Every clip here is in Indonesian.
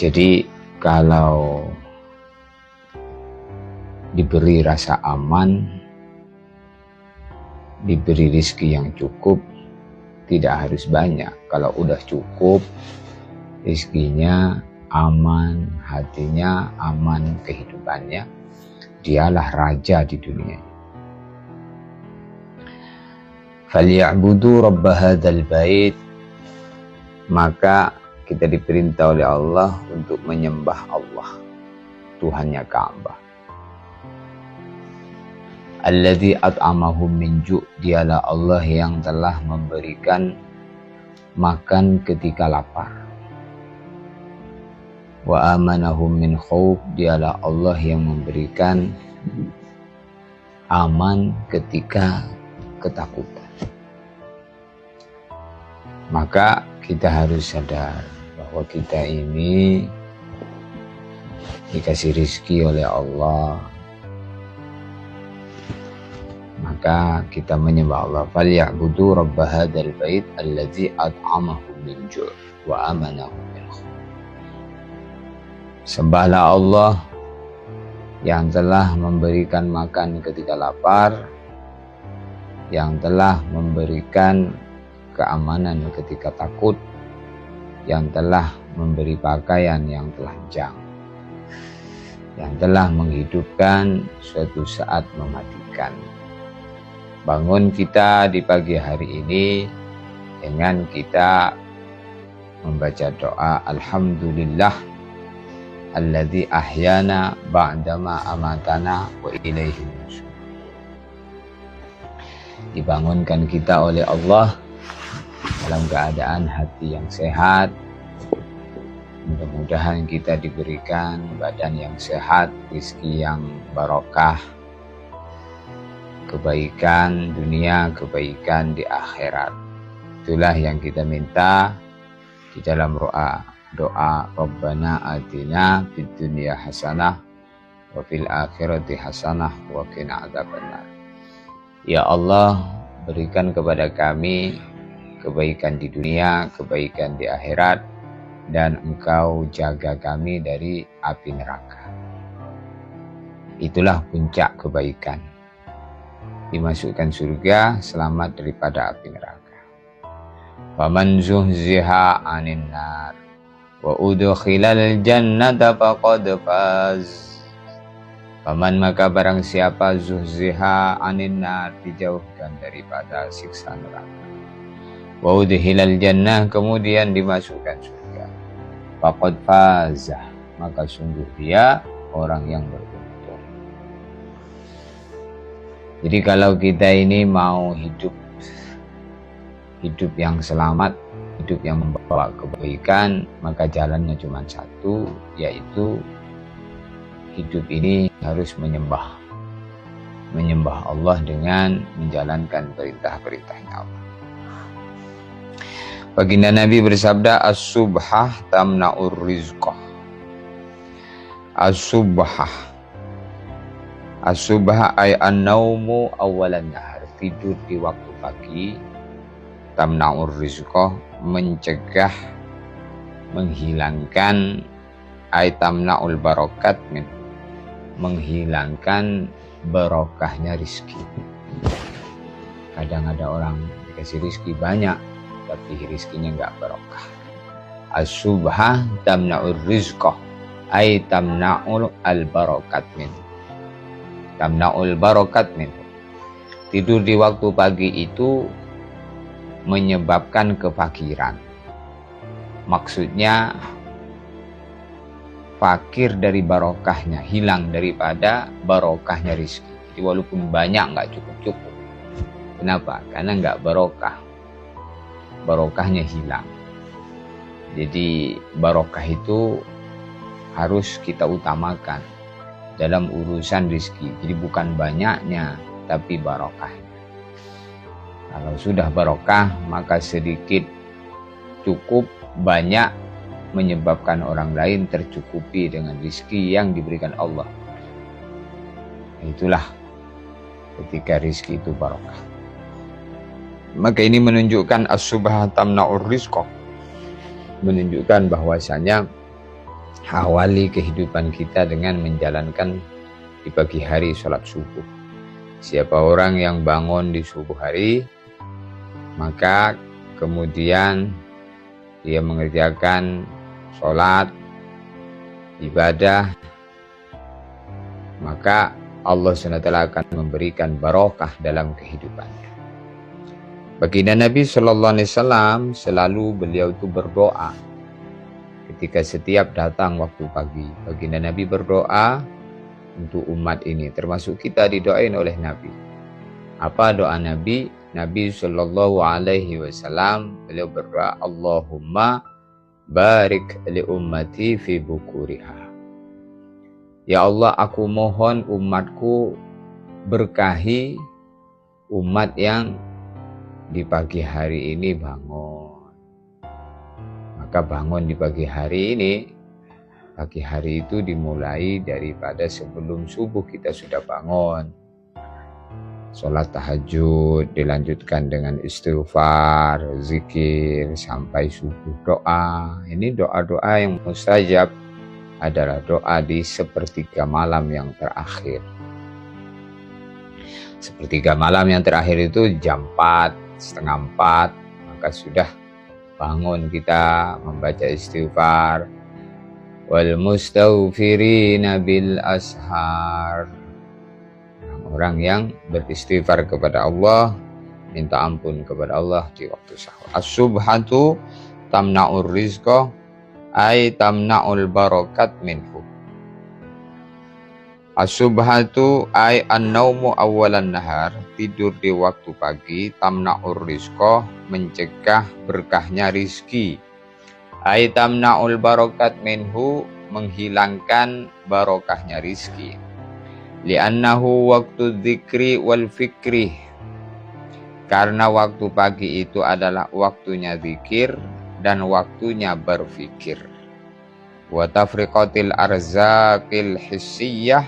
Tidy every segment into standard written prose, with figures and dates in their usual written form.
Jadi kalau diberi rasa aman, diberi rezeki yang cukup, tidak harus banyak. Kalau udah cukup, rezekinya aman, hatinya aman, kehidupannya, dialah raja di dunia. Falyabudu rabb hadzal bait, maka kita diperintah oleh Allah untuk menyembah Allah, Tuhannya Ka'bah. Alladzi at'amahum min ju', dialah Allah yang telah memberikan makan ketika lapar. Wa amanahum min khauf, dialah Allah yang memberikan aman ketika ketakutan. Maka kita harus sadar bahwa kita ini dikasih rezeki oleh Allah, maka kita menyembah Allah. Falyabudu rabb hadzal bait allazi at'amahum min ju' wa amanahum min khauf. Sembahlah Allah yang telah memberikan makan ketika lapar, yang telah memberikan keamanan ketika takut, yang telah memberi pakaian yang telanjang, yang telah menghidupkan suatu saat mematikan. Bangun kita di pagi hari ini dengan kita membaca doa Alhamdulillah alladzi ahyana ba'dama amatana wa ilaihi nusyur. Dibangunkan kita oleh Allah dalam keadaan hati yang sehat. Mudah-mudahan kita diberikan badan yang sehat, rezeki yang barokah, kebaikan dunia, kebaikan di akhirat. Itulah yang kita minta di dalam doa Rabbana atina fid dunya hasanah wa fil akhirati hasanah wa qina adzabannar. Ya Allah, berikan kepada kami kebaikan di dunia, kebaikan di akhirat, dan Engkau jaga kami dari api neraka. Itulah puncak kebaikan. Dimasukkan surga, selamat daripada api neraka. Faman zuhziha 'anil nar wa udkhilal jannata faqad faz. Faman, maka barang siapa zuhziha 'anil nar, dijauhkan daripada siksa neraka. Wa udkhilal jannah, kemudian dimasukkan surga. Faqad faza, maka sungguh dia orang yang beruntung. Jadi kalau kita ini mau hidup yang selamat, hidup yang membawa kebaikan, maka jalannya cuma satu, yaitu hidup ini harus menyembah Allah dengan menjalankan perintah-perintahnya Allah. Baginda Nabi bersabda, as-subhah tamna'ur rizqah. As-subhah ay an-naumu awalan nahar, tidur di waktu pagi. Tamna'ur rizqah, mencegah, menghilangkan, ay tamna'ul barokat, menghilangkan barokahnya rizki. Kadang ada orang dikasih rizki banyak, tapi rizkinya enggak barokah. As-subhah tamna'ur rizqah ay tamna'ul al-barakat min. Tamna'ul barakat min. Tidur di waktu pagi itu menyebabkan kefakiran. Maksudnya fakir dari barokahnya, hilang daripada barokahnya rizki. Jadi walaupun banyak enggak cukup-cukup. Kenapa? Karena enggak barokah. Barokahnya hilang. Jadi barokah itu harus kita utamakan dalam urusan rezeki. Jadi bukan banyaknya, tapi barokahnya. Kalau sudah barokah, maka sedikit cukup, banyak menyebabkan orang lain tercukupi dengan rezeki yang diberikan Allah. Itulah ketika rezeki itu barokah. Maka ini menunjukkan as-subhah tamna'ur rizqah, menunjukkan bahwasanya awali kehidupan kita dengan menjalankan di pagi hari sholat subuh. Siapa orang yang bangun di subuh hari, maka kemudian dia mengerjakan sholat, ibadah, maka Allah SWT akan memberikan barokah dalam kehidupannya. Baginda Nabi Shallallahu Alaihi Wasallam selalu beliau itu berdoa ketika setiap datang waktu pagi. Baginda Nabi berdoa untuk umat ini, termasuk kita didoain oleh Nabi. Apa doa Nabi? Nabi Shallallahu Alaihi Wasallam beliau berdoa, Allahumma barik li ummati fi bukuriha. Ya Allah, aku mohon umatku berkahi umat yang di pagi hari ini bangun. Maka bangun di pagi hari ini, pagi hari itu dimulai daripada sebelum subuh kita sudah bangun. Sholat tahajud dilanjutkan dengan istighfar, zikir sampai subuh, doa. Ini doa-doa yang mustajab adalah doa di sepertiga malam yang terakhir. Sepertiga malam yang terakhir itu jam 4, setengah 4, maka sudah bangun kita membaca istighfar. Wal mustaghfirina bil ashar. Orang yang beristighfar kepada Allah, minta ampun kepada Allah di waktu sahur. As-subhatu tamna'ur rizqa ay tamna'ul barakat minhu. As-subhatu ay an-naumu awalan nahar, tidur di waktu pagi, tamna'ur rizqa, mencegah berkahnya rizki. Ay tamna'ul barakat minhu, menghilangkan barokahnya rizki. Li'annahu waktu dzikri wal fikri, karena waktu pagi itu adalah waktunya zikir dan waktunya berfikir. Wa tafriqatil arzaqil hissiyah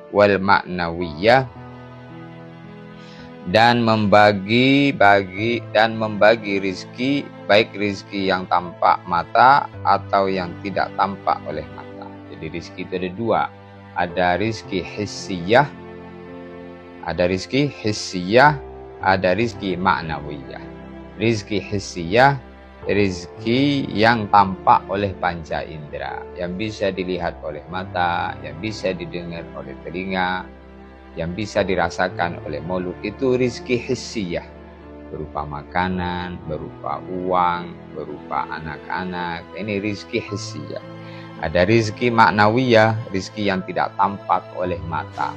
wal ma'nawiyah, dan membagi rizki, baik rizki yang tampak mata atau yang tidak tampak oleh mata. Jadi rizki itu ada dua, ada rizki hissiyah, ada rizki ma'nawiyah. Rizki hissiyah, rizki yang tampak oleh panca indera, yang bisa dilihat oleh mata, yang bisa didengar oleh telinga, yang bisa dirasakan oleh mulut, itu rizki hissiyah, berupa makanan, berupa uang, berupa anak-anak. Ini rizki hissiyah. Ada rizki ma'nawiyah, rizki yang tidak tampak oleh mata,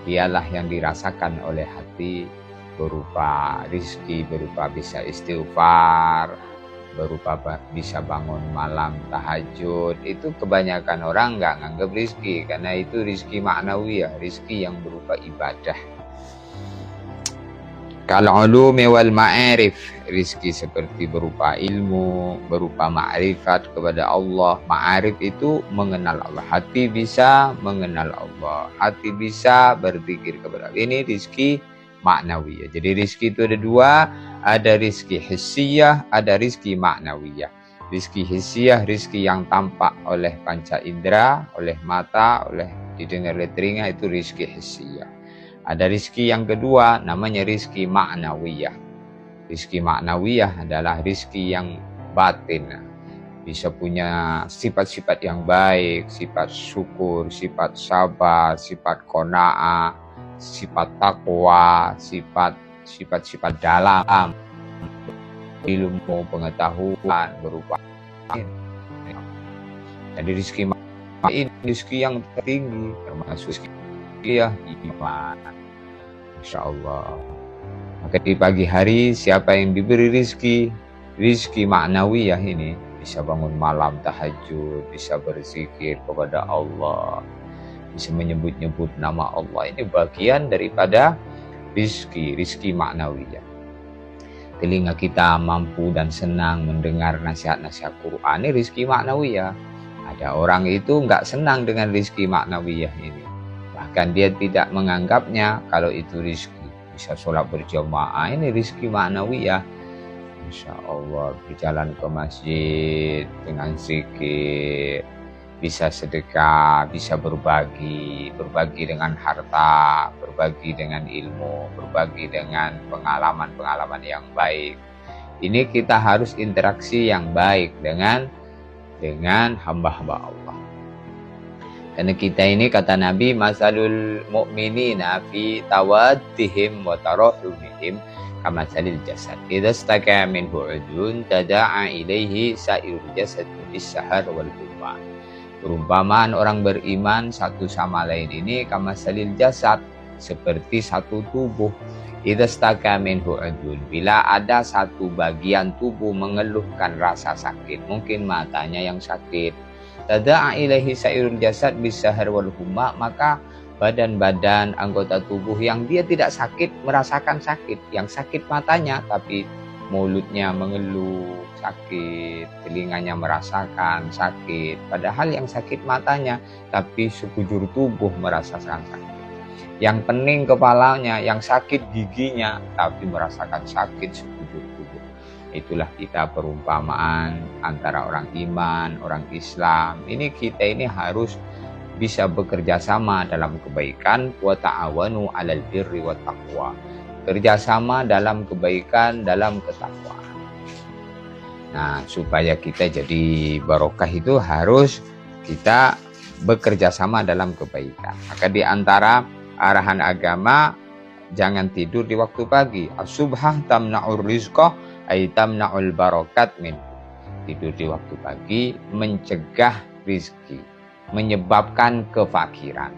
dialah yang dirasakan oleh hati, berupa rizki, berupa bisa istighfar, berupa bisa bangun malam tahajud. Itu kebanyakan orang nggak nganggap rizki, karena itu rizki ma'nawiyah, rizki yang berupa ibadah. Kalau ulumi wal ma'arif, rizki seperti berupa ilmu, berupa ma'rifat kepada Allah. Ma'arif itu mengenal Allah, hati bisa mengenal Allah, hati bisa berzikir kepada Allah. Ini rizki ma'nawiyah. Jadi rizki itu ada dua, ada rizki hissiyah, ada rizki ma'nawiyah. Rizki hissiyah, rizki yang tampak oleh panca indera, oleh mata, oleh didengar oleh telinga, itu rizki hissiyah. Ada rizki yang kedua, namanya rizki ma'nawiyah. Rizki ma'nawiyah adalah rizki yang batin, bisa punya sifat-sifat yang baik, sifat syukur, sifat sabar, sifat qanaah, sifat takwa, sifat-sifat dalam, ilmu, pengetahuan berupa. Jadi rizki ini rizki yang tertinggi, termasuk rizki iman. Masya Allah. Maka di pagi hari siapa yang diberi rizki ma'nawiyah ini, bisa bangun malam tahajud, bisa berzikir kepada Allah, bisa menyebut-nyebut nama Allah. Ini bagian daripada rizki ma'nawiyah. Telinga kita mampu dan senang mendengar nasihat-nasihat Quran, ini rizki ma'nawiyah. Ada orang itu nggak senang dengan rizki ma'nawiyah ini, bahkan dia tidak menganggapnya kalau itu rizki. Bisa sholat berjamaah, ini rizki ma'nawiyah. Masya Allah, berjalan ke masjid dengan zikir, bisa sedekah, bisa berbagi dengan harta, berbagi dengan ilmu, berbagi dengan pengalaman-pengalaman yang baik. Ini kita harus interaksi yang baik dengan hamba-hamba Allah. Karena kita ini kata Nabi, masalul mu'minina fi tawaddihim wa tarahumihim kamasalil jasad. Idza istaka minhu udun tada'a ilaihi sa'irul jasad bis-sahar wal humma. Perumpamaan orang beriman satu sama lain ini kamasalil jasad, seperti satu tubuh. Idza istaka minhu udun, bila ada satu bagian tubuh mengeluhkan rasa sakit, mungkin matanya yang sakit, tada'a ilaihi sa'irul jasad bis-sahar wal humma, maka badan-badan anggota tubuh yang dia tidak sakit merasakan sakit. Yang sakit matanya tapi mulutnya mengeluh sakit, telinganya merasakan sakit, padahal yang sakit matanya tapi sekujur tubuh merasakan sakit. Yang pening kepalanya, yang sakit giginya tapi merasakan sakit sekujur tubuh. Itulah kita perumpamaan antara orang iman, orang Islam. Ini kita ini harus bisa bekerja sama dalam kebaikan, wa ta'awanu 'alal birri wat taqwa. Kerjasama dalam kebaikan, dalam ketakwaan. Nah, supaya kita jadi barokah itu harus kita bekerja sama dalam kebaikan. Maka di antara arahan agama, jangan tidur di waktu pagi. As-subhah tamna'ur rizqah ay tamna'ul barakat min. Tidur di waktu pagi mencegah rizki, menyebabkan kefakiran.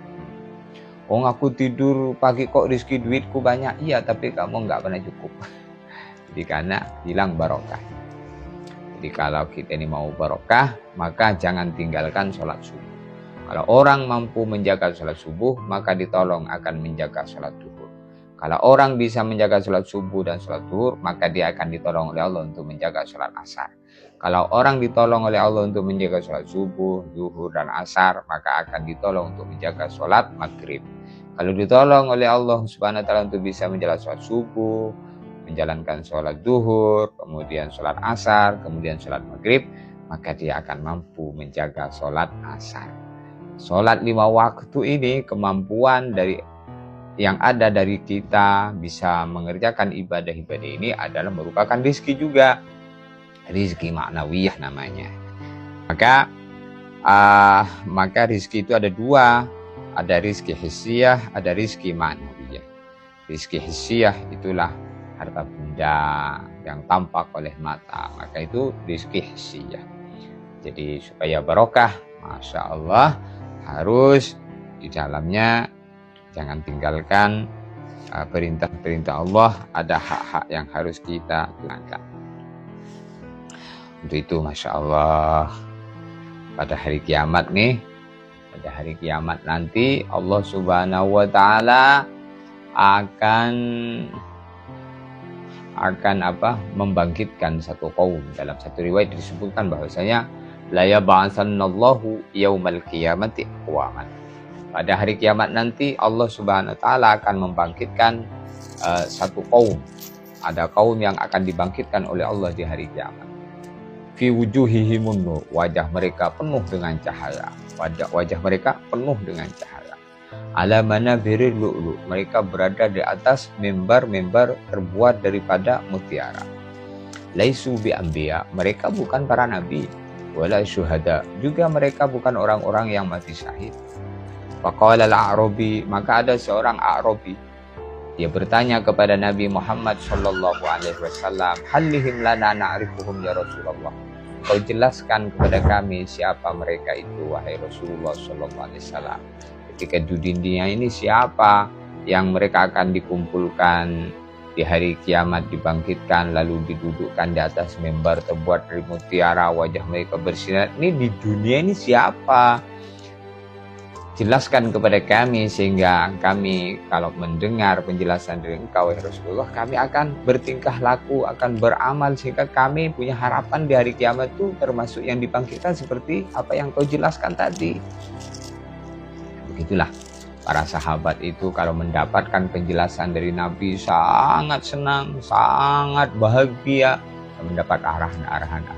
Oh, aku tidur pagi kok rizki duitku banyak. Iya, tapi kamu nggak pernah cukup. Jadi karena hilang barokah. Jadi kalau kita ini mau barokah, maka jangan tinggalkan sholat subuh. Kalau orang mampu menjaga sholat subuh, maka ditolong akan menjaga sholat duhur. Kalau orang bisa menjaga sholat subuh dan sholat duhur, maka dia akan ditolong oleh Allah untuk menjaga sholat asar. Kalau orang ditolong oleh Allah untuk menjaga sholat subuh, duhur, dan asar, maka akan ditolong untuk menjaga sholat maghrib. Kalau ditolong oleh Allah Subhanahu wa Ta'ala untuk bisa menjalankan sholat subuh, menjalankan sholat duhur, kemudian sholat asar, kemudian sholat maghrib, maka dia akan mampu menjaga sholat asar. Sholat 5 waktu ini, kemampuan dari yang ada dari kita bisa mengerjakan ibadah-ibadah ini adalah merupakan rizki juga. Rizki maknawiyah namanya. Maka rizki itu ada dua. Ada rizki hissiyah, ada rizki ma'nawiyah. Rizki hissiyah itulah harta benda yang tampak oleh mata, maka itu rizki hissiyah. Jadi supaya barokah, Masya Allah, harus di dalamnya jangan tinggalkan perintah-perintah Allah, ada hak-hak yang harus kita tunaikan. Untuk itu Masya Allah, pada hari kiamat nih, pada hari kiamat nanti Allah Subhanahu wa Ta'ala akan membangkitkan satu kaum. Dalam satu riwayat disebutkan bahwasanya la yab'atsanallahu yaumal qiyamati aqwaman. Pada hari kiamat nanti Allah Subhanahu wa Ta'ala akan membangkitkan satu kaum. Ada kaum yang akan dibangkitkan oleh Allah di hari kiamat. Fi wujuhihimun nur, wajah mereka penuh dengan cahaya. Wajah mereka penuh dengan cahaya. Ala manabiril lu'lu, mereka berada di atas mimbar-mimbar terbuat daripada mutiara. Laisu bi anbiya, mereka bukan para nabi. Wala syuhada, juga mereka bukan orang-orang yang mati syahid. Faqala al-a'rabi, maka ada seorang A'rabi, dia bertanya kepada Nabi Muhammad sallallahu alaihi wasallam, "Hallihim lana na'rifuhum ya Rasulullah." Kau jelaskan kepada kami siapa mereka itu, wahai Rasulullah sallallahu alaihi wasallam. Ketika di dunia ini siapa yang mereka akan dikumpulkan di hari kiamat, dibangkitkan lalu didudukkan di atas mimbar terbuat dari mutiara, wajah mereka bersinar. Ini di dunia ini siapa? Jelaskan kepada kami sehingga kami kalau mendengar penjelasan dari engkau ya Rasulullah, kami akan bertingkah laku, akan beramal sehingga kami punya harapan di hari kiamat itu termasuk yang dibangkitkan seperti apa yang kau jelaskan tadi. Begitulah para sahabat itu kalau mendapatkan penjelasan dari Nabi sangat senang, sangat bahagia mendapat arahan-arahan